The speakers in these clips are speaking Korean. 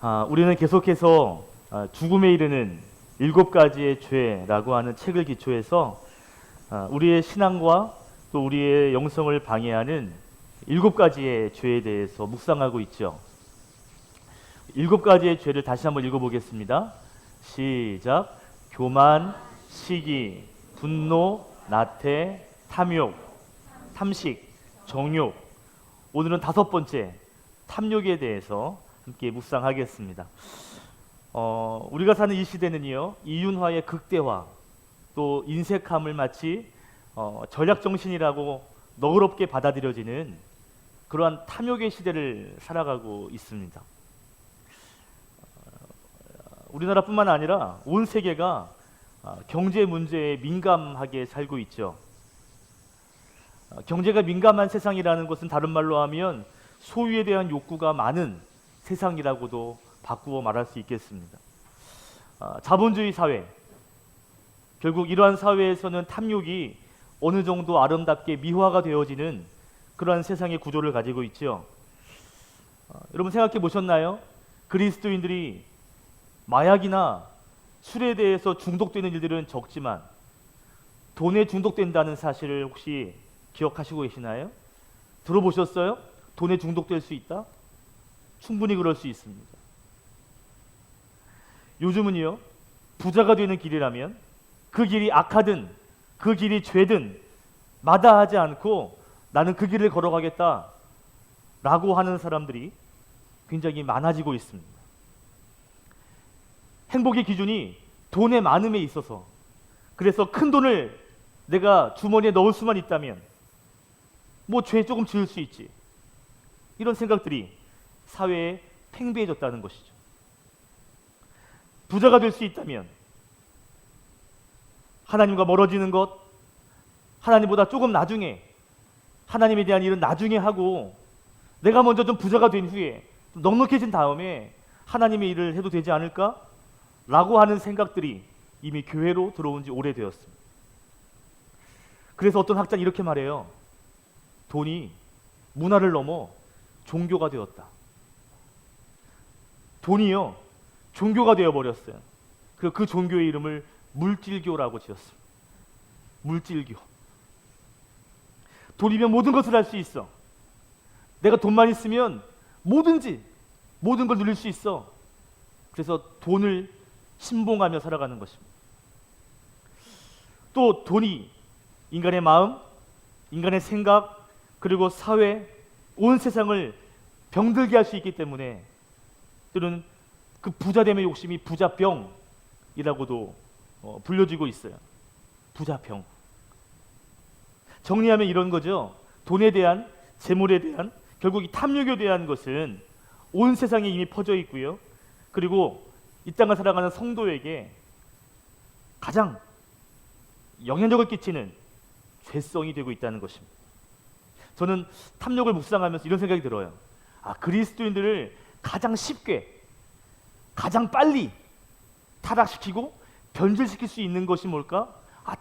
우리는 계속해서 죽음에 이르는 7가지의 죄라고 하는 책을 기초해서 우리의 신앙과 또 우리의 영성을 방해하는 7가지의 죄에 대해서 묵상하고 있죠. 7가지의 죄를 다시 한번 읽어보겠습니다. 시작. 교만, 시기, 분노, 나태, 탐욕, 탐식, 정욕. 오늘은 5번째 탐욕에 대해서 함께 묵상하겠습니다. 우리가 사는 이 시대는요, 이윤화의 극대화, 또 인색함을 마치 전략정신이라고 너그럽게 받아들여지는 그러한 탐욕의 시대를 살아가고 있습니다. 우리나라뿐만 아니라 온 세계가 경제 문제에 민감하게 살고 있죠. 경제가 민감한 세상이라는 것은 다른 말로 하면 소유에 대한 욕구가 많은 세상이라고도 바꾸어 말할 수 있겠습니다. 자본주의 사회, 결국 이러한 사회에서는 탐욕이 어느 정도 아름답게 미화가 되어지는 그러한 세상의 구조를 가지고 있죠. 여러분 생각해 보셨나요? 그리스도인들이 마약이나 술에 대해서 중독되는 일들은 적지만 돈에 중독된다는 사실을 혹시 기억하시고 계시나요? 들어보셨어요? 돈에 중독될 수 있다? 충분히 그럴 수 있습니다. 요즘은요, 부자가 되는 길이라면 그 길이 악하든 그 길이 죄든 마다하지 않고 나는 그 길을 걸어가겠다 라고 하는 사람들이 굉장히 많아지고 있습니다. 행복의 기준이 돈의 많음에 있어서, 그래서 큰 돈을 내가 주머니에 넣을 수만 있다면 뭐 죄 조금 지을 수 있지, 이런 생각들이 사회에 팽배해졌다는 것이죠. 부자가 될 수 있다면 하나님과 멀어지는 것, 하나님보다 조금 나중에, 하나님에 대한 일은 나중에 하고 내가 먼저 좀 부자가 된 후에 좀 넉넉해진 다음에 하나님의 일을 해도 되지 않을까? 라고 하는 생각들이 이미 교회로 들어온 지 오래되었습니다. 그래서 어떤 학자는 이렇게 말해요. 돈이 문화를 넘어 종교가 되었다. 돈이요, 종교가 되어버렸어요. 그 종교의 이름을 물질교라고 지었습니다. 물질교. 돈이면 모든 것을 할 수 있어. 내가 돈만 있으면 뭐든지 모든 걸 누릴 수 있어. 그래서 돈을 신봉하며 살아가는 것입니다. 또 돈이 인간의 마음, 인간의 생각, 그리고 사회, 온 세상을 병들게 할 수 있기 때문에 때로는 그 부자됨의 욕심이 부자병이라고도 불려지고 있어요. 부자병. 정리하면 이런 거죠. 돈에 대한, 재물에 대한, 결국 이 탐욕에 대한 것은 온 세상에 이미 퍼져 있고요. 그리고 이 땅을 살아가는 성도에게 가장 영향력을 끼치는 죄성이 되고 있다는 것입니다. 저는 탐욕을 묵상하면서 이런 생각이 들어요. 그리스도인들을 가장 쉽게, 가장 빨리 타락시키고 변질시킬 수 있는 것이 뭘까?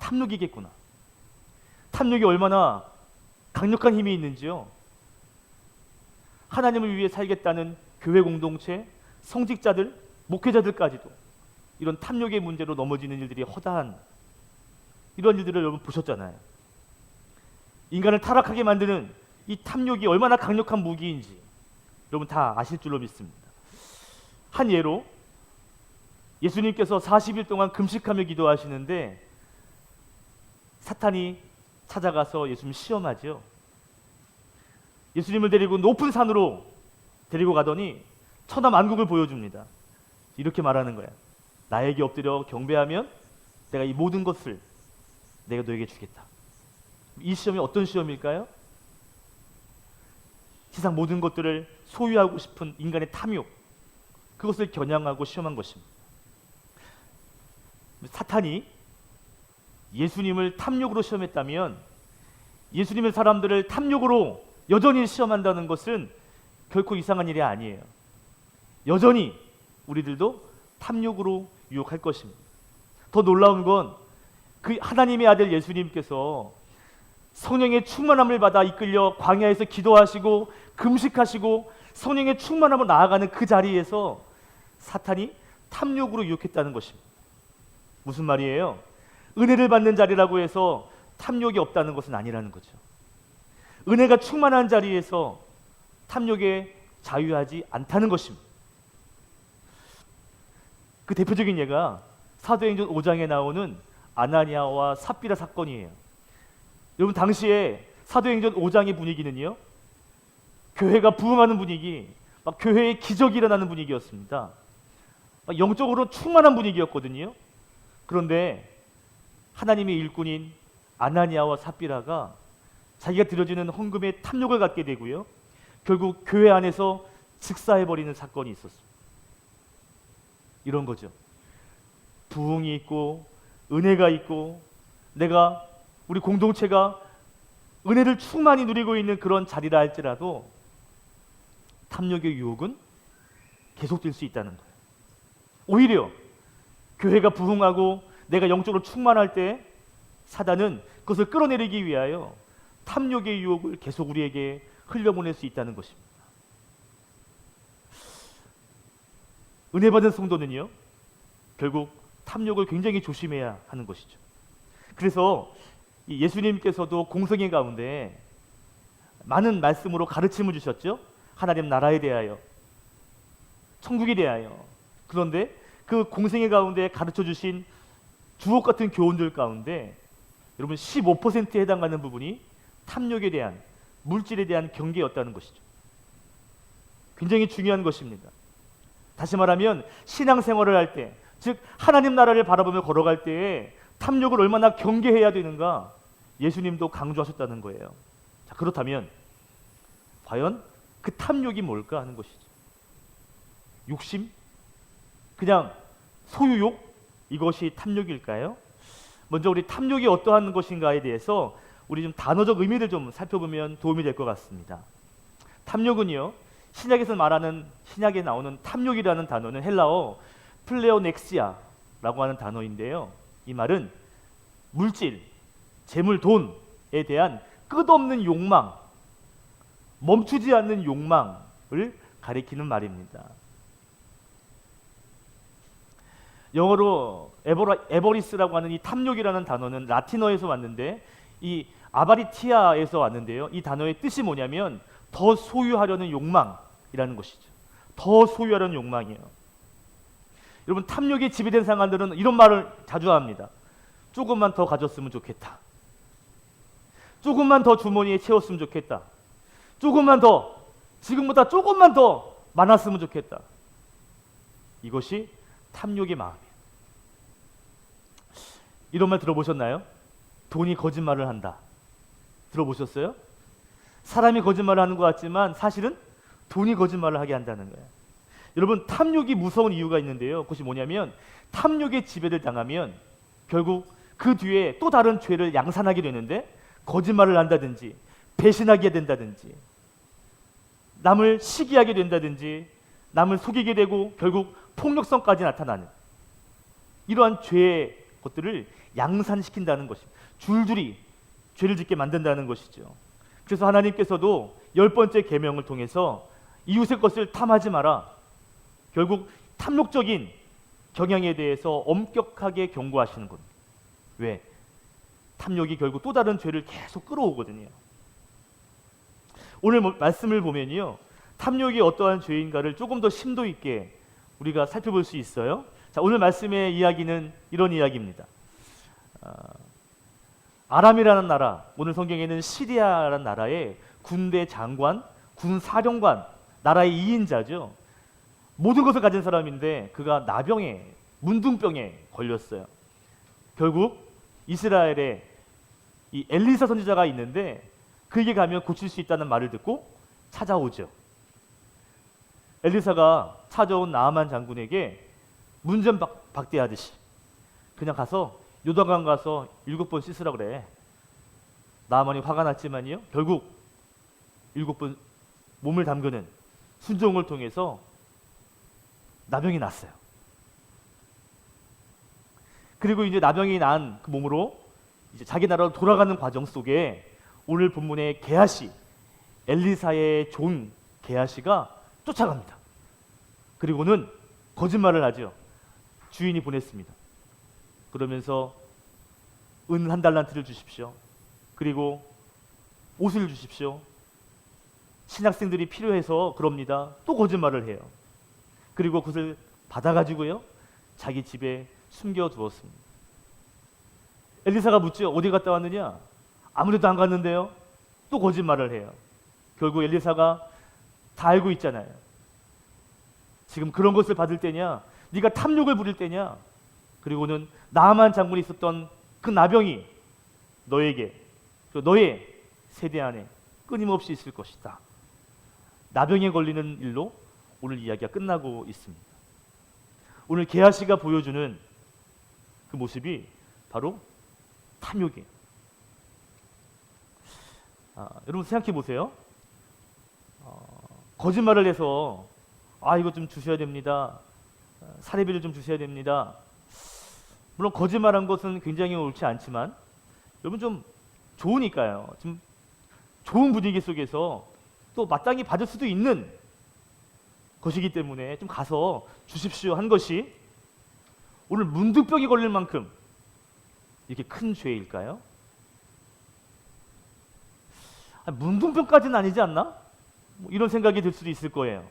탐욕이겠구나. 탐욕이 얼마나 강력한 힘이 있는지요. 하나님을 위해 살겠다는 교회 공동체, 성직자들, 목회자들까지도 이런 탐욕의 문제로 넘어지는 일들이 허다한 이런 일들을 여러분 보셨잖아요. 인간을 타락하게 만드는 이 탐욕이 얼마나 강력한 무기인지 여러분 다 아실 줄로 믿습니다. 한 예로 예수님께서 40일 동안 금식하며 기도하시는데 사탄이 찾아가서 예수님 시험하죠. 예수님을 데리고 높은 산으로 데리고 가더니 천하만국을 보여줍니다. 이렇게 말하는 거야. 나에게 엎드려 경배하면 내가 이 모든 것을 내가 너에게 주겠다. 이 시험이 어떤 시험일까요? 세상 모든 것들을 소유하고 싶은 인간의 탐욕, 그것을 겨냥하고 시험한 것입니다. 사탄이 예수님을 탐욕으로 시험했다면 예수님의 사람들을 탐욕으로 여전히 시험한다는 것은 결코 이상한 일이 아니에요. 여전히 우리들도 탐욕으로 유혹할 것입니다. 더 놀라운 건 그 하나님의 아들 예수님께서 성령의 충만함을 받아 이끌려 광야에서 기도하시고 금식하시고 성령의 충만함으로 나아가는 그 자리에서 사탄이 탐욕으로 유혹했다는 것입니다. 무슨 말이에요? 은혜를 받는 자리라고 해서 탐욕이 없다는 것은 아니라는 거죠. 은혜가 충만한 자리에서 탐욕에 자유하지 않다는 것입니다. 그 대표적인 예가 사도행전 5장에 나오는 아나니아와 삽비라 사건이에요. 여러분, 당시에 사도행전 5장의 분위기는요, 교회가 부흥하는 분위기, 막 교회에 기적이 일어나는 분위기였습니다. 막 영적으로 충만한 분위기였거든요. 그런데 하나님의 일꾼인 아나니아와 삽비라가 자기가 드려지는 헌금에 탐욕을 갖게 되고요, 결국 교회 안에서 즉사해버리는 사건이 있었습니다. 이런 거죠. 부흥이 있고 은혜가 있고 우리 공동체가 은혜를 충만히 누리고 있는 그런 자리라 할지라도 탐욕의 유혹은 계속될 수 있다는 거예요. 오히려 교회가 부흥하고 내가 영적으로 충만할 때 사단은 그것을 끌어내리기 위하여 탐욕의 유혹을 계속 우리에게 흘려보낼 수 있다는 것입니다. 은혜 받은 성도는요, 결국 탐욕을 굉장히 조심해야 하는 것이죠. 그래서 예수님께서도 공생애 가운데 많은 말씀으로 가르침을 주셨죠. 하나님 나라에 대하여, 천국에 대하여. 그런데 그 공생애 가운데 가르쳐 주신 주옥 같은 교훈들 가운데 여러분 15%에 해당하는 부분이 탐욕에 대한, 물질에 대한 경계였다는 것이죠. 굉장히 중요한 것입니다. 다시 말하면 신앙생활을 할 때, 즉 하나님 나라를 바라보며 걸어갈 때에 탐욕을 얼마나 경계해야 되는가 예수님도 강조하셨다는 거예요. 자, 그렇다면 과연 그 탐욕이 뭘까 하는 것이죠. 욕심? 그냥 소유욕? 이것이 탐욕일까요? 먼저 우리 탐욕이 어떠한 것인가에 대해서 우리 좀 단어적 의미를 좀 살펴보면 도움이 될 것 같습니다. 탐욕은요, 신약에서 말하는, 신약에 나오는 탐욕이라는 단어는 헬라어 플레오넥시아라고 하는 단어인데요, 이 말은 물질, 재물, 돈에 대한 끝없는 욕망, 멈추지 않는 욕망을 가리키는 말입니다. 영어로 에버리스라고 하는 이 탐욕이라는 단어는 라틴어에서 왔는데, 이 아바리티아에서 왔는데요, 이 단어의 뜻이 뭐냐면 더 소유하려는 욕망이라는 것이죠. 더 소유하려는 욕망이에요. 여러분, 탐욕에 지배된 사람들은 이런 말을 자주 합니다. 조금만 더 가졌으면 좋겠다. 조금만 더 주머니에 채웠으면 좋겠다. 조금만 더, 지금보다 조금만 더 많았으면 좋겠다. 이것이 탐욕의 마음이에요. 이런 말 들어보셨나요? 돈이 거짓말을 한다. 들어보셨어요? 사람이 거짓말을 하는 것 같지만 사실은 돈이 거짓말을 하게 한다는 거예요. 여러분, 탐욕이 무서운 이유가 있는데요, 그것이 뭐냐면 탐욕의 지배를 당하면 결국 그 뒤에 또 다른 죄를 양산하게 되는데, 거짓말을 한다든지 배신하게 된다든지 남을 시기하게 된다든지 남을 속이게 되고 결국 폭력성까지 나타나는 이러한 죄의 것들을 양산시킨다는 것입니다. 줄줄이 죄를 짓게 만든다는 것이죠. 그래서 하나님께서도 10번째 계명을 통해서 이웃의 것을 탐하지 마라, 결국 탐욕적인 경향에 대해서 엄격하게 경고하시는 겁니다. 왜? 탐욕이 결국 또 다른 죄를 계속 끌어오거든요. 오늘 말씀을 보면요, 탐욕이 어떠한 죄인가를 조금 더 심도 있게 우리가 살펴볼 수 있어요. 자, 오늘 말씀의 이야기는 이런 이야기입니다. 아람이라는 나라, 오늘 성경에는 시리아라는 나라의 군대 장관, 군 사령관, 나라의 2인자죠. 모든 것을 가진 사람인데 그가 나병에, 문둥병에 걸렸어요. 결국 이스라엘에 이 엘리사 선지자가 있는데 그에게 가면 고칠 수 있다는 말을 듣고 찾아오죠. 엘리사가 찾아온 나아만 장군에게 문전박대하듯이 그냥 가서 요단강 가서 7번 씻으라 그래. 나아만이 화가 났지만요, 결국 7번 몸을 담그는 순종을 통해서 나병이 났어요. 그리고 이제 나병이 난 그 몸으로 이제 자기 나라로 돌아가는 과정 속에 오늘 본문의 게하시, 엘리사의 종 게하시가 쫓아갑니다. 그리고는 거짓말을 하죠. 주인이 보냈습니다. 그러면서 은 1달란트를 주십시오. 그리고 옷을 주십시오. 신학생들이 필요해서 그럽니다. 또 거짓말을 해요. 그리고 그것을 받아가지고요, 자기 집에 숨겨두었습니다. 엘리사가 묻죠. 어디 갔다 왔느냐? 아무데도 안 갔는데요. 또 거짓말을 해요. 결국 엘리사가 다 알고 있잖아요. 지금 그런 것을 받을 때냐? 네가 탐욕을 부릴 때냐? 그리고는 나아만 장군이 있었던 그 나병이 너에게, 너의 세대 안에 끊임없이 있을 것이다. 나병에 걸리는 일로 오늘 이야기가 끝나고 있습니다. 오늘 게하시가 보여주는 그 모습이 바로 탐욕이에요. 여러분 생각해 보세요. 거짓말을 해서 이거 좀 주셔야 됩니다. 사례비를 좀 주셔야 됩니다. 물론 거짓말한 것은 굉장히 옳지 않지만 여러분 좀 좋으니까요. 좀 좋은 분위기 속에서 또 마땅히 받을 수도 있는 것이기 때문에 좀 가서 주십시오 한 것이 오늘 문득병이 걸릴 만큼 이렇게 큰 죄일까요? 문둥병까지는 아니지 않나? 이런 생각이 들 수도 있을 거예요.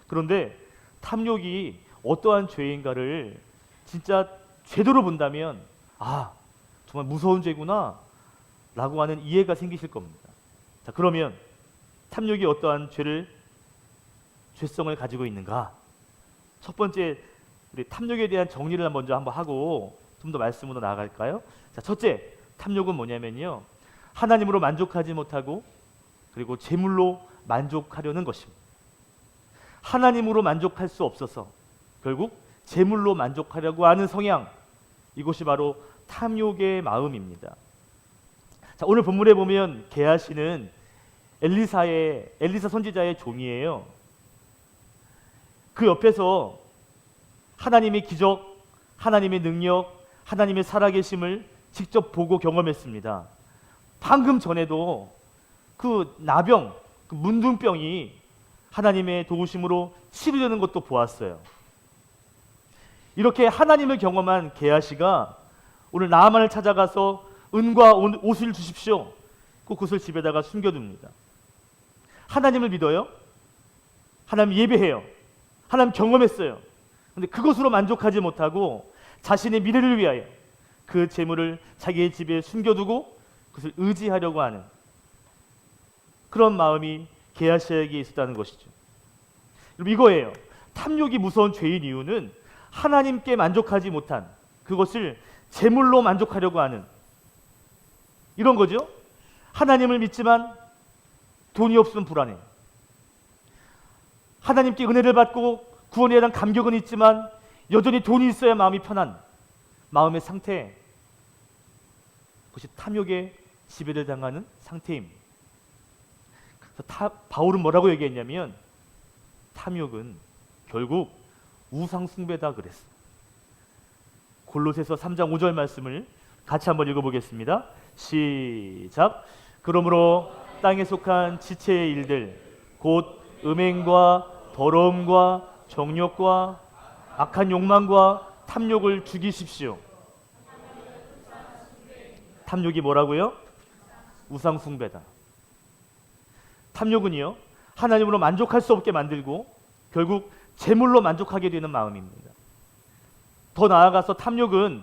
그런데 탐욕이 어떠한 죄인가를 진짜 제대로 본다면 정말 무서운 죄구나 라고 하는 이해가 생기실 겁니다. 자, 그러면 탐욕이 어떠한 죄성을 가지고 있는가? 첫 번째, 우리 탐욕에 대한 정리를 먼저 한번 하고 좀 더 말씀으로 나아갈까요? 자, 첫째, 탐욕은 뭐냐면요, 하나님으로 만족하지 못하고 그리고 재물로 만족하려는 것입니다. 하나님으로 만족할 수 없어서 결국 재물로 만족하려고 하는 성향, 이것이 바로 탐욕의 마음입니다. 자, 오늘 본문에 보면 게하시는 엘리사 선지자의 종이에요. 그 옆에서 하나님의 기적, 하나님의 능력, 하나님의 살아계심을 직접 보고 경험했습니다. 방금 전에도 그 나병, 그 문둥병이 하나님의 도우심으로 치료되는 것도 보았어요. 이렇게 하나님을 경험한 게하시가 오늘 나아만을 찾아가서 은과 옷을 주십시오. 그것을 집에다가 숨겨둡니다. 하나님을 믿어요. 하나님 예배해요. 하나님 경험했어요. 그런데 그것으로 만족하지 못하고 자신의 미래를 위하여 그 재물을 자기의 집에 숨겨두고 그것을 의지하려고 하는 그런 마음이 게하시에게 있었다는 것이죠. 여러분, 이거예요. 탐욕이 무서운 죄인 이유는 하나님께 만족하지 못한 그것을 재물로 만족하려고 하는 이런 거죠. 하나님을 믿지만 돈이 없으면 불안해. 하나님께 은혜를 받고 구원에 대한 감격은 있지만 여전히 돈이 있어야 마음이 편한 마음의 상태, 그것이 탐욕에 지배를 당하는 상태입니다. 그래서 바울은 뭐라고 얘기했냐면 탐욕은 결국 우상 숭배다 그랬어. 골로새서 3장 5절 말씀을 같이 한번 읽어보겠습니다. 시작. 그러므로 땅에 속한 지체의 일들 곧 음행과 더러움과 정욕과 악한 욕망과 탐욕을 죽이십시오. 탐욕이 뭐라고요? 우상 숭배다. 탐욕은요, 하나님으로 만족할 수 없게 만들고 결국 재물로 만족하게 되는 마음입니다. 더 나아가서 탐욕은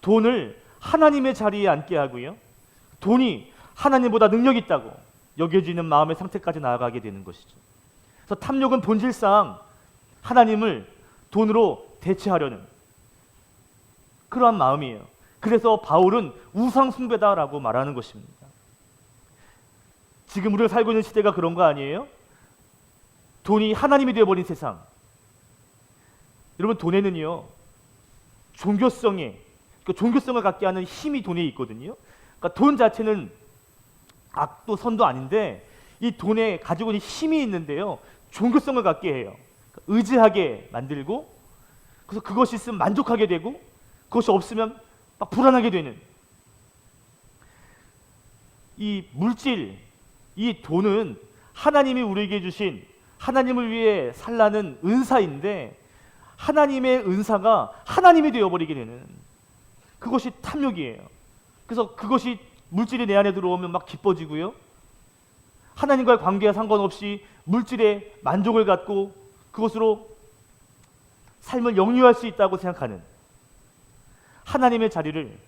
돈을 하나님의 자리에 앉게 하고요, 돈이 하나님보다 능력 있다고 여겨지는 마음의 상태까지 나아가게 되는 것이죠. 그래서 탐욕은 본질상 하나님을 돈으로 대체하려는 그러한 마음이에요. 그래서 바울은 우상 숭배다라고 말하는 것입니다. 지금 우리가 살고 있는 시대가 그런 거 아니에요? 돈이 하나님이 되어버린 세상. 여러분, 돈에는요 종교성을 갖게 하는 힘이 돈에 있거든요. 그러니까 돈 자체는 악도 선도 아닌데 이 돈에 가지고 있는 힘이 있는데요, 종교성을 갖게 해요. 의지하게 만들고, 그래서 그것이 있으면 만족하게 되고 그것이 없으면 막 불안하게 되는 이 물질, 이 돈은 하나님이 우리에게 주신 하나님을 위해 살라는 은사인데 하나님의 은사가 하나님이 되어버리게 되는, 그것이 탐욕이에요. 그래서 그것이 물질이 내 안에 들어오면 막 기뻐지고요, 하나님과의 관계와 상관없이 물질에 만족을 갖고 그것으로 삶을 영유할 수 있다고 생각하는, 하나님의 자리를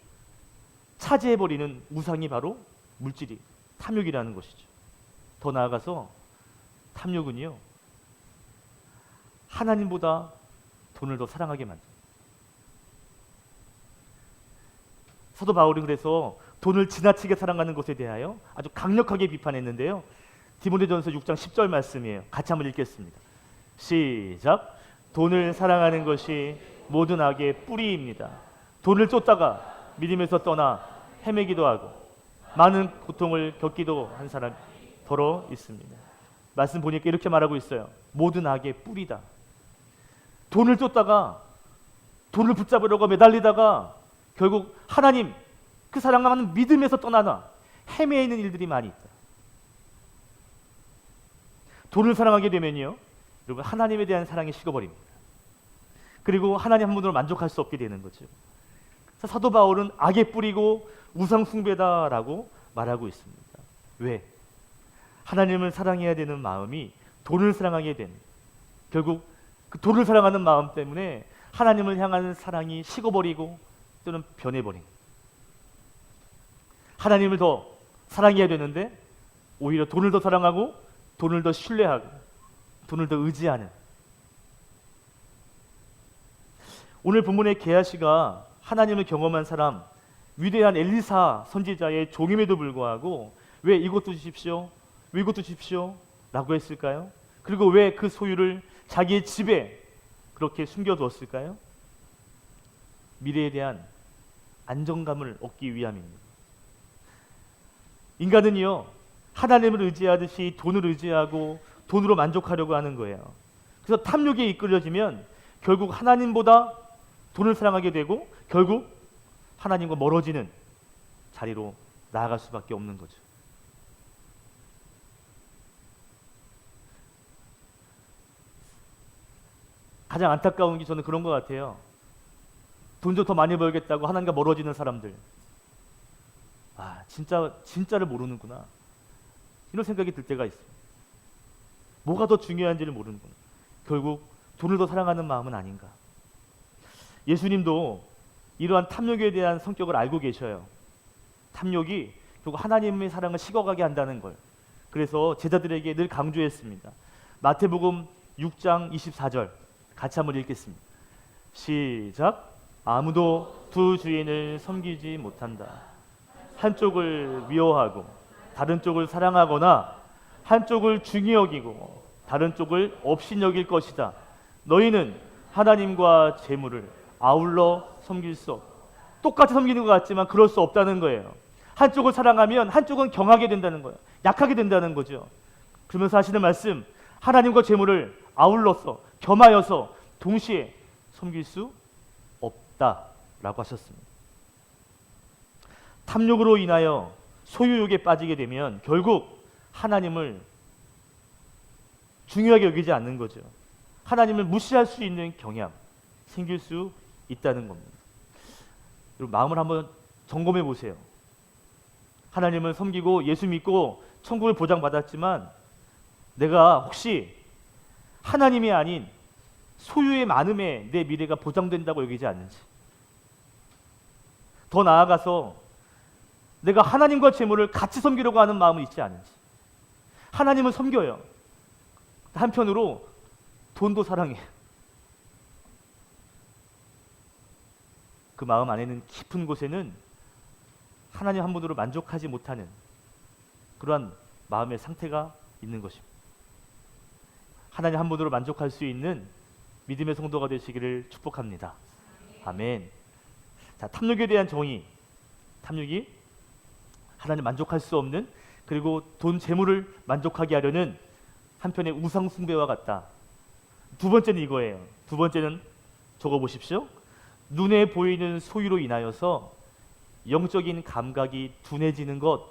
차지해버리는 우상이 바로 물질이, 탐욕이라는 것이죠. 더 나아가서 탐욕은요, 하나님보다 돈을 더 사랑하게 만듭니다. 사도 바울은 그래서 돈을 지나치게 사랑하는 것에 대하여 아주 강력하게 비판했는데요. 디모데전서 6장 10절 말씀이에요. 같이 한번 읽겠습니다. 시작. 돈을 사랑하는 것이 모든 악의 뿌리입니다. 돈을 쫓다가 믿음에서 떠나 헤매기도 하고 많은 고통을 겪기도 한 사람이 더러 있습니다. 말씀 보니까 이렇게 말하고 있어요. 모든 악의 뿌리다. 돈을 쫓다가, 돈을 붙잡으려고 매달리다가 결국 하나님, 그 사랑하는 믿음에서 떠나나 헤매이는 일들이 많이 있다. 돈을 사랑하게 되면요, 여러분, 하나님에 대한 사랑이 식어버립니다. 그리고 하나님 한 분으로 만족할 수 없게 되는 거죠. 사도 바울은 악의 뿌리고 우상 숭배다라고 말하고 있습니다. 왜? 하나님을 사랑해야 되는 마음이 돈을 사랑하게 된, 결국 그 돈을 사랑하는 마음 때문에 하나님을 향하는 사랑이 식어버리고 또는 변해버린, 하나님을 더 사랑해야 되는데 오히려 돈을 더 사랑하고 돈을 더 신뢰하고 돈을 더 의지하는. 오늘 본문의 게하시가 하나님을 경험한 사람, 위대한 엘리사 선지자의 종임에도 불구하고 왜 이것도 주십시오, 왜 이것도 주십시오 라고 했을까요? 그리고 왜 그 소유를 자기의 집에 그렇게 숨겨두었을까요? 미래에 대한 안정감을 얻기 위함입니다. 인간은요, 하나님을 의지하듯이 돈을 의지하고 돈으로 만족하려고 하는 거예요. 그래서 탐욕에 이끌려지면 결국 하나님보다 돈을 사랑하게 되고 결국 하나님과 멀어지는 자리로 나아갈 수밖에 없는 거죠. 가장 안타까운 게 저는 그런 것 같아요. 돈 좀 더 많이 벌겠다고 하나님과 멀어지는 사람들. 아, 진짜를 모르는구나. 이런 생각이 들 때가 있어요. 뭐가 더 중요한지를 모르는구나. 결국 돈을 더 사랑하는 마음은 아닌가. 예수님도 이러한 탐욕에 대한 성격을 알고 계셔요. 탐욕이 결국 하나님의 사랑을 식어가게 한다는 걸. 그래서 제자들에게 늘 강조했습니다. 마태복음 6장 24절 같이 한번 읽겠습니다. 시작. 아무도 두 주인을 섬기지 못한다. 한쪽을 미워하고 다른 쪽을 사랑하거나 한쪽을 중히 여기고 다른 쪽을 없이 여길 것이다. 너희는 하나님과 재물을 아울러 섬길 수 없다. 똑같이 섬기는 것 같지만 그럴 수 없다는 거예요. 한쪽을 사랑하면 한쪽은 경하게 된다는 거예요. 약하게 된다는 거죠. 그러면서 하시는 말씀, 하나님과 재물을 아울러서 겸하여서 동시에 섬길 수 없다라고 하셨습니다. 탐욕으로 인하여 소유욕에 빠지게 되면 결국 하나님을 중요하게 여기지 않는 거죠. 하나님을 무시할 수 있는 경향 생길 수 있다는 겁니다. 여러분, 마음을 한번 점검해 보세요. 하나님을 섬기고 예수 믿고 천국을 보장받았지만 내가 혹시 하나님이 아닌 소유의 많음에 내 미래가 보장된다고 여기지 않는지, 더 나아가서 내가 하나님과 재물을 같이 섬기려고 하는 마음은 있지 않은지. 하나님을 섬겨요. 한편으로 돈도 사랑해요. 그 마음 안에는 깊은 곳에는 하나님 한 분으로 만족하지 못하는 그러한 마음의 상태가 있는 것입니다. 하나님 한 분으로 만족할 수 있는 믿음의 성도가 되시기를 축복합니다. 아멘. 자, 탐욕에 대한 정의. 탐욕이 하나님 만족할 수 없는, 그리고 돈 재물을 만족하게 하려는 한편의 우상 숭배와 같다. 두 번째는 이거예요. 두 번째는 적어 보십시오. 눈에 보이는 소유로 인하여서 영적인 감각이 둔해지는 것,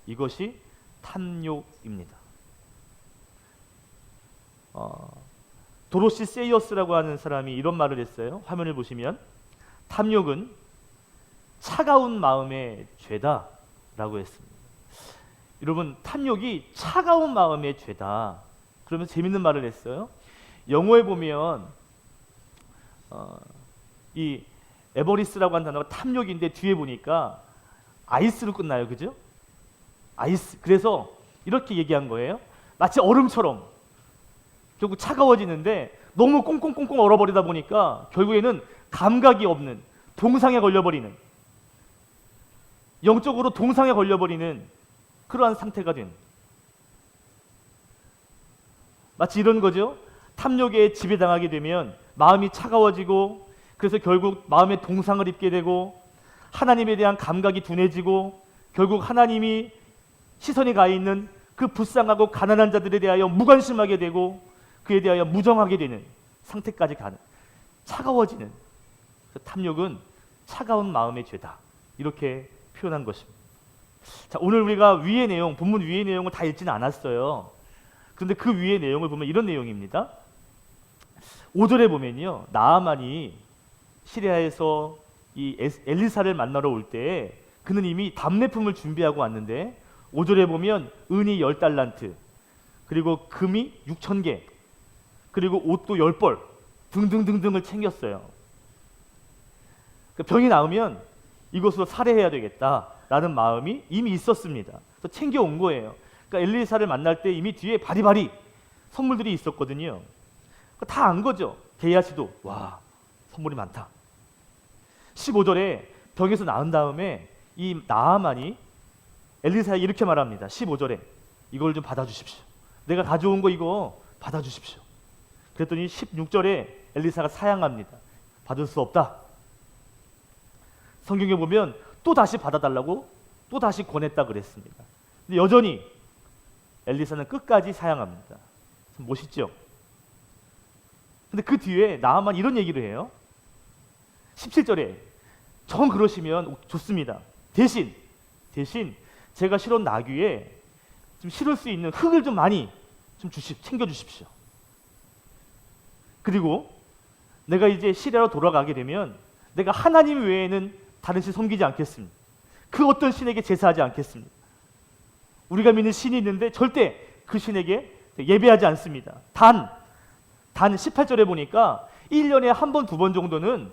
이것이 탐욕입니다. 도로시 세이어스라고 하는 사람이 이런 말을 했어요. 화면을 보시면 탐욕은 차가운 마음의 죄다라고 했습니다. 여러분, 탐욕이 차가운 마음의 죄다. 그러면 재밌는 말을 했어요. 영어에 보면 이 에버리스라고 하는 단어가 탐욕인데 뒤에 보니까 아이스로 끝나요. 그죠? 아이스. 그래서 이렇게 얘기한 거예요. 마치 얼음처럼 결국 차가워지는데 너무 꽁꽁꽁꽁 얼어버리다 보니까 결국에는 감각이 없는, 동상에 걸려버리는, 영적으로 동상에 걸려버리는 그러한 상태가 된, 마치 이런 거죠. 탐욕에 지배당하게 되면 마음이 차가워지고, 그래서 결국 마음의 동상을 입게 되고, 하나님에 대한 감각이 둔해지고, 결국 하나님이 시선이 가 있는 그 불쌍하고 가난한 자들에 대하여 무관심하게 되고, 그에 대하여 무정하게 되는 상태까지 가는, 차가워지는, 탐욕은 차가운 마음의 죄다, 이렇게 표현한 것입니다. 자, 오늘 우리가 위의 내용, 본문 위의 내용을 다 읽지는 않았어요. 그런데 그 위의 내용을 보면 이런 내용입니다. 5절에 보면요, 나아만이 시리아에서 이 엘리사를 만나러 올 때 그는 이미 답례품을 준비하고 왔는데 5절에 보면 은이 10달란트, 그리고 금이 6,000개, 그리고 옷도 10벌 등등등등을 챙겼어요. 병이 나으면 이것으로 살해해야 되겠다라는 마음이 이미 있었습니다. 그래서 챙겨온 거예요. 그러니까 엘리사를 만날 때 이미 뒤에 바리바리 선물들이 있었거든요. 다 안 거죠. 게하시도 와, 선물이 많다. 15절에 병에서 나은 다음에 이 나아만이 엘리사에게 이렇게 말합니다. 15절에 이걸 좀 받아주십시오. 내가 가져온 거 이거 받아주십시오. 그랬더니 16절에 엘리사가 사양합니다. 받을 수 없다. 성경에 보면 또 다시 받아달라고 또 다시 권했다 그랬습니다. 근데 여전히 엘리사는 끝까지 사양합니다. 참 멋있죠? 근데 그 뒤에 나아만 이런 얘기를 해요. 17절에 정 그러시면 좋습니다. 대신 제가 실은 나귀에 좀 실을 수 있는 흙을 좀 많이 좀 챙겨 주십시오. 그리고 내가 이제 시리아로 돌아가게 되면 내가 하나님 외에는 다른 신 섬기지 않겠습니다. 그 어떤 신에게 제사하지 않겠습니다. 우리가 믿는 신이 있는데 절대 그 신에게 예배하지 않습니다. 단 18절에 보니까 1년에 한 번, 두 번 정도는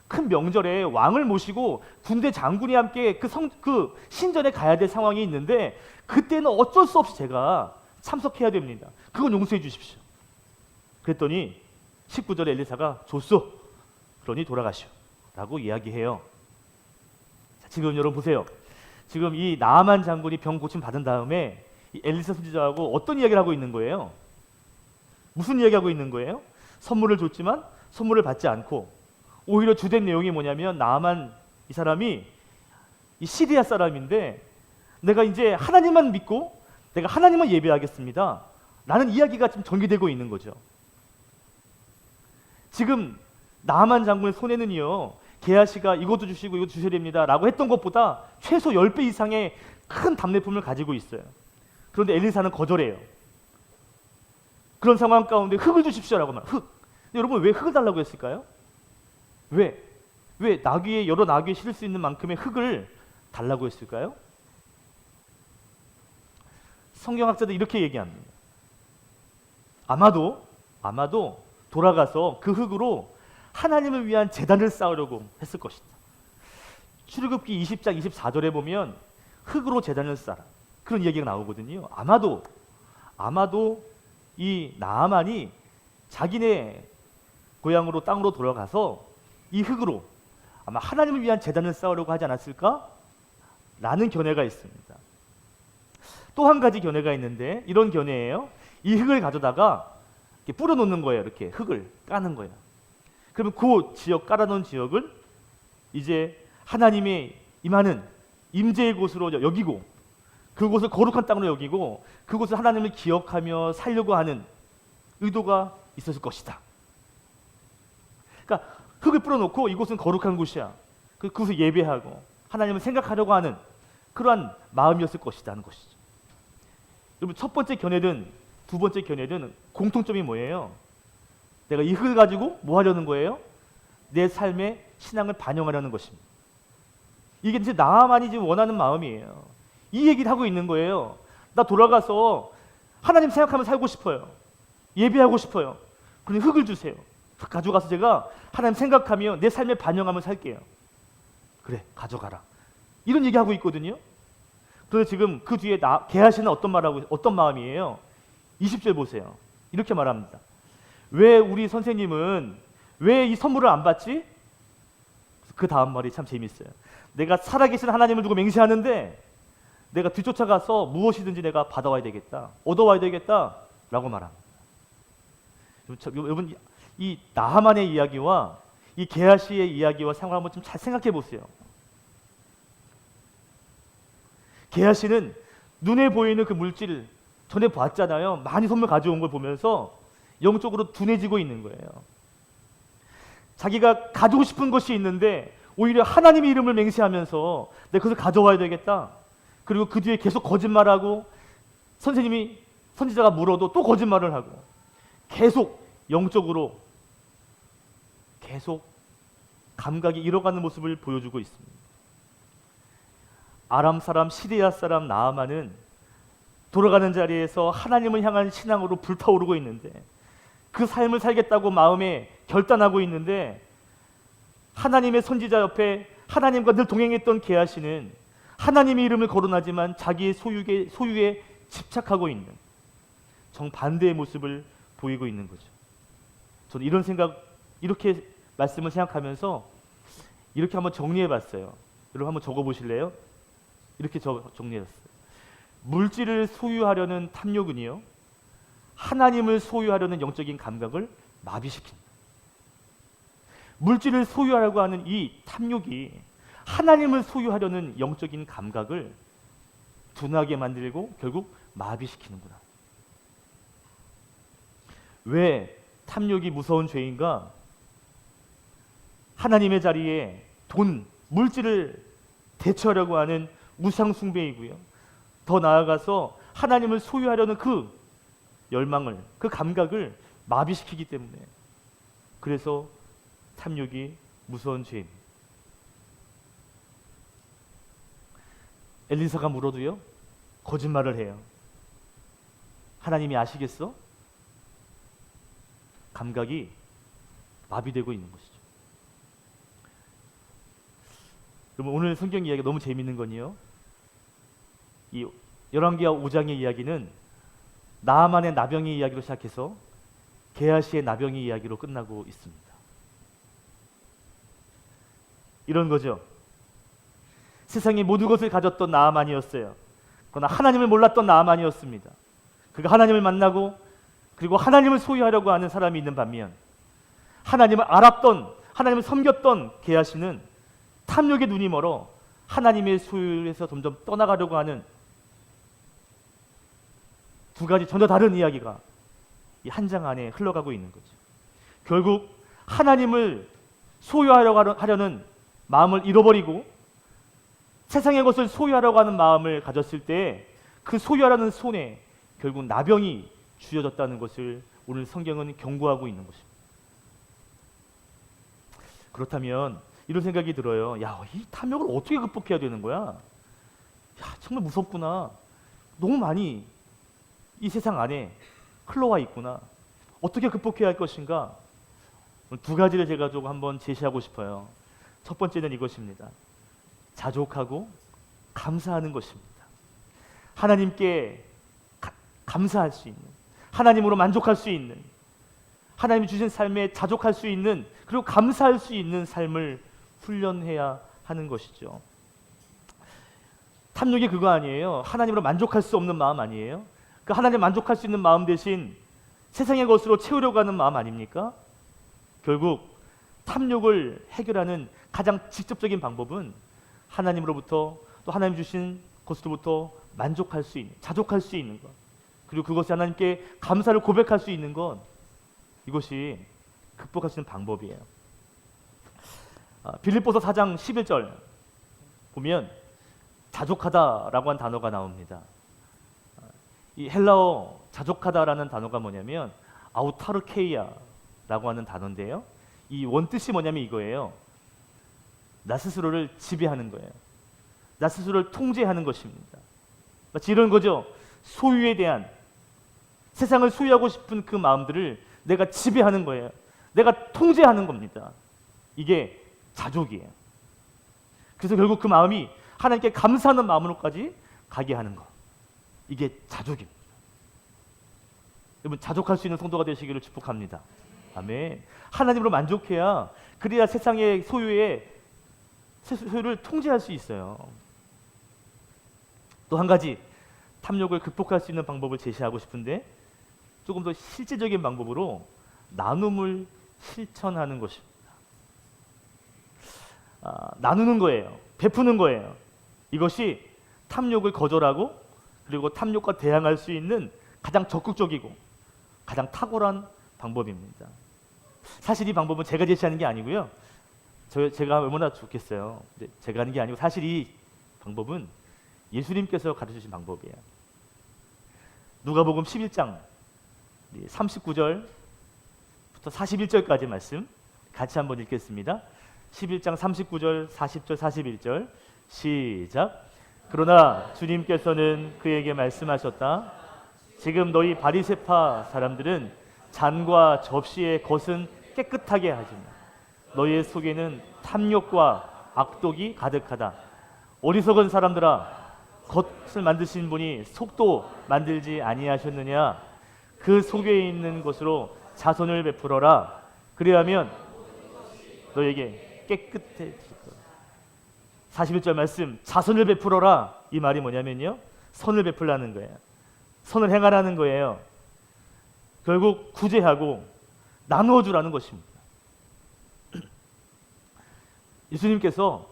큰 명절에 왕을 모시고 군대 장군이 함께 그 신전에 가야 될 상황이 있는데 그때는 어쩔 수 없이 제가 참석해야 됩니다. 그건 용서해 주십시오. 그랬더니 19절에 엘리사가 좋소. 그러니 돌아가시오. 라고 이야기해요. 자, 지금 여러분 보세요. 지금 이 나아만 장군이 병 고침 받은 다음에 이 엘리사 선지자하고 어떤 이야기를 하고 있는 거예요? 무슨 이야기하고 있는 거예요? 선물을 줬지만 선물을 받지 않고 오히려 주된 내용이 뭐냐면 나아만 이 사람이 이 시리아 사람인데 내가 이제 하나님만 믿고 내가 하나님만 예배하겠습니다 라는 이야기가 지금 전개되고 있는 거죠. 지금 나아만 장군의 손에는요 게하시가 이것도 주시고 이것도 주셔야 됩니다 라고 했던 것보다 최소 10배 이상의 큰 답례품을 가지고 있어요. 그런데 엘리사는 거절해요. 그런 상황 가운데 흙을 주십시오라고 말. 흙. 근데 여러분 왜 흙을 달라고 했을까요? 왜 여러 나귀에 실을 수 있는 만큼의 흙을 달라고 했을까요? 성경학자들 이렇게 얘기합니다. 아마도 돌아가서 그 흙으로 하나님을 위한 제단을 쌓으려고 했을 것이다. 출애굽기 20장 24절에 보면 흙으로 제단을 쌓아 그런 얘기가 나오거든요. 아마도 이 나아만이 자기네 고향으로 땅으로 돌아가서 이 흙으로 아마 하나님을 위한 제단을 쌓으려고 하지 않았을까? 라는 견해가 있습니다. 또 한 가지 견해가 있는데 이런 견해예요. 이 흙을 가져다가 이렇게 뿌려놓는 거예요. 이렇게 흙을 까는 거예요. 그러면 그 지역 깔아놓은 지역을 이제 하나님의 임하는 임재의 곳으로 여기고 그곳을 거룩한 땅으로 여기고 그곳을 하나님을 기억하며 살려고 하는 의도가 있었을 것이다. 그러니까 흙을 뿌려놓고 이곳은 거룩한 곳이야. 그곳을 예배하고 하나님을 생각하려고 하는 그러한 마음이었을 것이다 하는 것이죠. 여러분 첫 번째 견해든 두 번째 견해든 공통점이 뭐예요? 내가 이 흙을 가지고 뭐 하려는 거예요? 내 삶의 신앙을 반영하려는 것입니다. 이게 이제 나만이 지금 원하는 마음이에요. 이 얘기를 하고 있는 거예요. 나 돌아가서 하나님 생각하며 살고 싶어요. 예배하고 싶어요. 그럼 흙을 주세요. 흙 가져가서 제가 하나님 생각하며 내 삶에 반영하며 살게요. 그래, 가져가라. 이런 얘기하고 있거든요. 그런데 지금 그 뒤에 게하시는 어떤 마음이에요? 20절 보세요. 이렇게 말합니다. 왜 우리 선생님은 왜 이 선물을 안 받지? 그 다음 말이 참 재밌어요. 내가 살아계신 하나님을 두고 맹세하는데 내가 뒤쫓아가서 무엇이든지 내가 받아와야 되겠다, 얻어와야 되겠다 라고 말합니다. 여러분, 이 나하만의 이야기와 이 게하시의 이야기와 상황을 한번 좀 잘 생각해 보세요. 게하시는 눈에 보이는 그 물질을 전에 봤잖아요. 많이 선물 가져온 걸 보면서 영적으로 둔해지고 있는 거예요. 자기가 가지고 싶은 것이 있는데 오히려 하나님의 이름을 맹세하면서 내가 그것을 가져와야 되겠다. 그리고 그 뒤에 계속 거짓말하고 선지자가 물어도 또 거짓말을 하고 계속 영적으로 계속 감각이 잃어가는 모습을 보여주고 있습니다. 아람 사람 시리아 사람 나아만은 돌아가는 자리에서 하나님을 향한 신앙으로 불타오르고 있는데 그 삶을 살겠다고 마음에 결단하고 있는데 하나님의 선지자 옆에 하나님과 늘 동행했던 게하시는 하나님의 이름을 거론하지만 자기의 소유에 집착하고 있는 정반대의 모습을 보이고 있는 거죠. 저는 이렇게 말씀을 생각하면서 이렇게 한번 정리해 봤어요. 여러분 한번 적어 보실래요? 이렇게 정리했어요. 물질을 소유하려는 탐욕은요, 하나님을 소유하려는 영적인 감각을 마비시킨다. 물질을 소유하려고 하는 이 탐욕이 하나님을 소유하려는 영적인 감각을 둔하게 만들고 결국 마비시키는구나. 왜 탐욕이 무서운 죄인가? 하나님의 자리에 돈, 물질을 대처하려고 하는 우상 숭배이고요. 더 나아가서 하나님을 소유하려는 그 열망을, 그 감각을 마비시키기 때문에 그래서 탐욕이 무서운 죄입니다. 엘리사가 물어도요 거짓말을 해요. 하나님이 아시겠어? 감각이 마비되고 있는 것이죠. 여러분 오늘 성경 이야기가 너무 재밌는 건요, 이 열왕기하 5장의 이야기는 나아만의 나병의 이야기로 시작해서 게하시의 나병의 이야기로 끝나고 있습니다. 이런 거죠. 세상의 모든 것을 가졌던 나아만이었어요. 그러나 하나님을 몰랐던 나아만이었습니다. 그가 하나님을 만나고 그리고 하나님을 소유하려고 하는 사람이 있는 반면 하나님을 알았던, 하나님을 섬겼던 게하시는 탐욕의 눈이 멀어 하나님의 소유에서 점점 떠나가려고 하는 두 가지 전혀 다른 이야기가 이 한 장 안에 흘러가고 있는 거죠. 결국 하나님을 소유하려고 하려는 마음을 잃어버리고 세상의 것을 소유하려고 하는 마음을 가졌을 때 그 소유하려는 손에 결국 나병이 쥐어졌다는 것을 오늘 성경은 경고하고 있는 것입니다. 그렇다면 이런 생각이 들어요. 야, 이 탐욕을 어떻게 극복해야 되는 거야? 야, 정말 무섭구나. 너무 많이 이 세상 안에 흘러와 있구나. 어떻게 극복해야 할 것인가? 두 가지를 제가 좀 한번 제시하고 싶어요. 첫 번째는 이것입니다. 자족하고 감사하는 것입니다. 하나님께 감사할 수 있는, 하나님으로 만족할 수 있는, 하나님이 주신 삶에 자족할 수 있는, 그리고 감사할 수 있는 삶을 훈련해야 하는 것이죠. 탐욕이 그거 아니에요. 하나님으로 만족할 수 없는 마음 아니에요. 그 하나님 만족할 수 있는 마음 대신 세상의 것으로 채우려고 하는 마음 아닙니까? 결국 탐욕을 해결하는 가장 직접적인 방법은 하나님으로부터 또 하나님 주신 것으로부터 만족할 수 있는, 자족할 수 있는 것, 그리고 그것이 하나님께 감사를 고백할 수 있는 것, 이것이 극복할 수 있는 방법이에요. 빌립보서 4장 11절 보면 자족하다라고 한 단어가 나옵니다. 이 헬라어 자족하다라는 단어가 뭐냐면 아우타르케이아, 하는 단어인데요. 이 원뜻이 뭐냐면 이거예요. 나 스스로를 지배하는 거예요. 나 스스로를 통제하는 것입니다. 마치 이런 거죠. 소유에 대한, 세상을 소유하고 싶은 그 마음들을 내가 지배하는 거예요. 내가 통제하는 겁니다. 이게 자족이에요. 그래서 결국 그 마음이 하나님께 감사하는 마음으로까지 가게 하는 것. 이게 자족입니다. 여러분, 자족할 수 있는 성도가 되시기를 축복합니다. 아멘. 하나님으로 만족해야, 그래야 세상의 소유를 통제할 수 있어요. 또 한 가지, 탐욕을 극복할 수 있는 방법을 제시하고 싶은데, 조금 더 실질적인 방법으로 나눔을 실천하는 것입니다. 나누는 거예요. 베푸는 거예요. 이것이 탐욕을 거절하고, 그리고 탐욕과 대항할 수 있는 가장 적극적이고 가장 탁월한 방법입니다. 사실 이 방법은 제가 제시하는 게 아니고요. 제가 얼마나 좋겠어요. 제가 하는 게 아니고, 사실 이 방법은 예수님께서 가르치신 방법이에요. 누가복음 11장 39절부터 41절까지 말씀 같이 한번 읽겠습니다. 11장 39절, 40절, 41절 시작. 그러나 주님께서는 그에게 말씀하셨다. 지금 너희 바리새파 사람들은 잔과 접시의 겉은 깨끗하게 하지만 너희의 속에는 탐욕과 악독이 가득하다. 어리석은 사람들아, 겉을 만드신 분이 속도 만들지 아니하셨느냐? 그 속에 있는 것으로 자선을 베풀어라. 그리하면 너에게 깨끗해질 거다. 41절 말씀, 자선을 베풀어라. 이 말이 뭐냐면요, 선을 베풀라는 거예요. 선을 행하라는 거예요. 결국 구제하고 나누어 주라는 것입니다. 예수님께서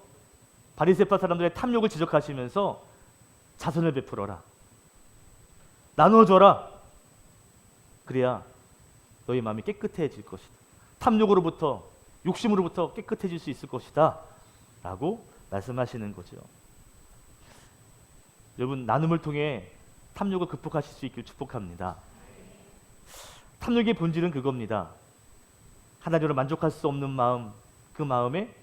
바리새파 사람들의 탐욕을 지적하시면서 자선을 베풀어라, 나누어 줘라. 그래야 너희 마음이 깨끗해질 것이다. 탐욕으로부터, 욕심으로부터 깨끗해질 수 있을 것이다 라고 말씀하시는 거죠. 여러분, 나눔을 통해 탐욕을 극복하실 수 있길 축복합니다. 탐욕의 본질은 그겁니다. 하나님으로 만족할 수 없는 마음, 그 마음에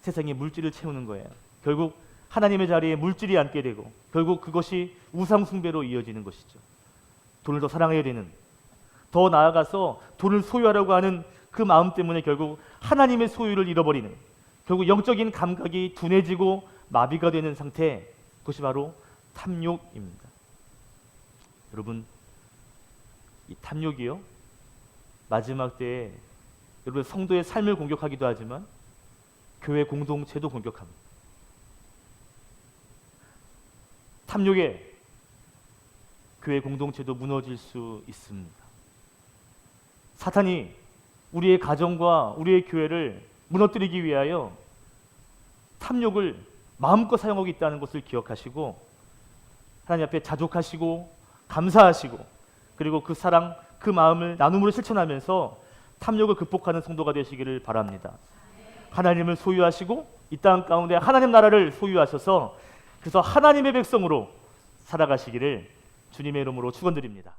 세상의 물질을 채우는 거예요. 결국 하나님의 자리에 물질이 앉게 되고, 결국 그것이 우상 숭배로 이어지는 것이죠. 돈을 더 사랑해야 되는, 더 나아가서 돈을 소유하려고 하는 그 마음 때문에 결국 하나님의 소유를 잃어버리는, 결국 영적인 감각이 둔해지고 마비가 되는 상태, 그것이 바로 탐욕입니다. 여러분, 이 탐욕이요, 마지막 때에 여러분 성도의 삶을 공격하기도 하지만 교회 공동체도 공격합니다. 탐욕에 교회 공동체도 무너질 수 있습니다. 사탄이 우리의 가정과 우리의 교회를 무너뜨리기 위하여 탐욕을 마음껏 사용하고 있다는 것을 기억하시고, 하나님 앞에 자족하시고 감사하시고, 그리고 그 사랑, 그 마음을 나눔으로 실천하면서 탐욕을 극복하는 성도가 되시기를 바랍니다. 하나님을 소유하시고 이 땅 가운데 하나님 나라를 소유하셔서, 그래서 하나님의 백성으로 살아가시기를 주님의 이름으로 축원드립니다.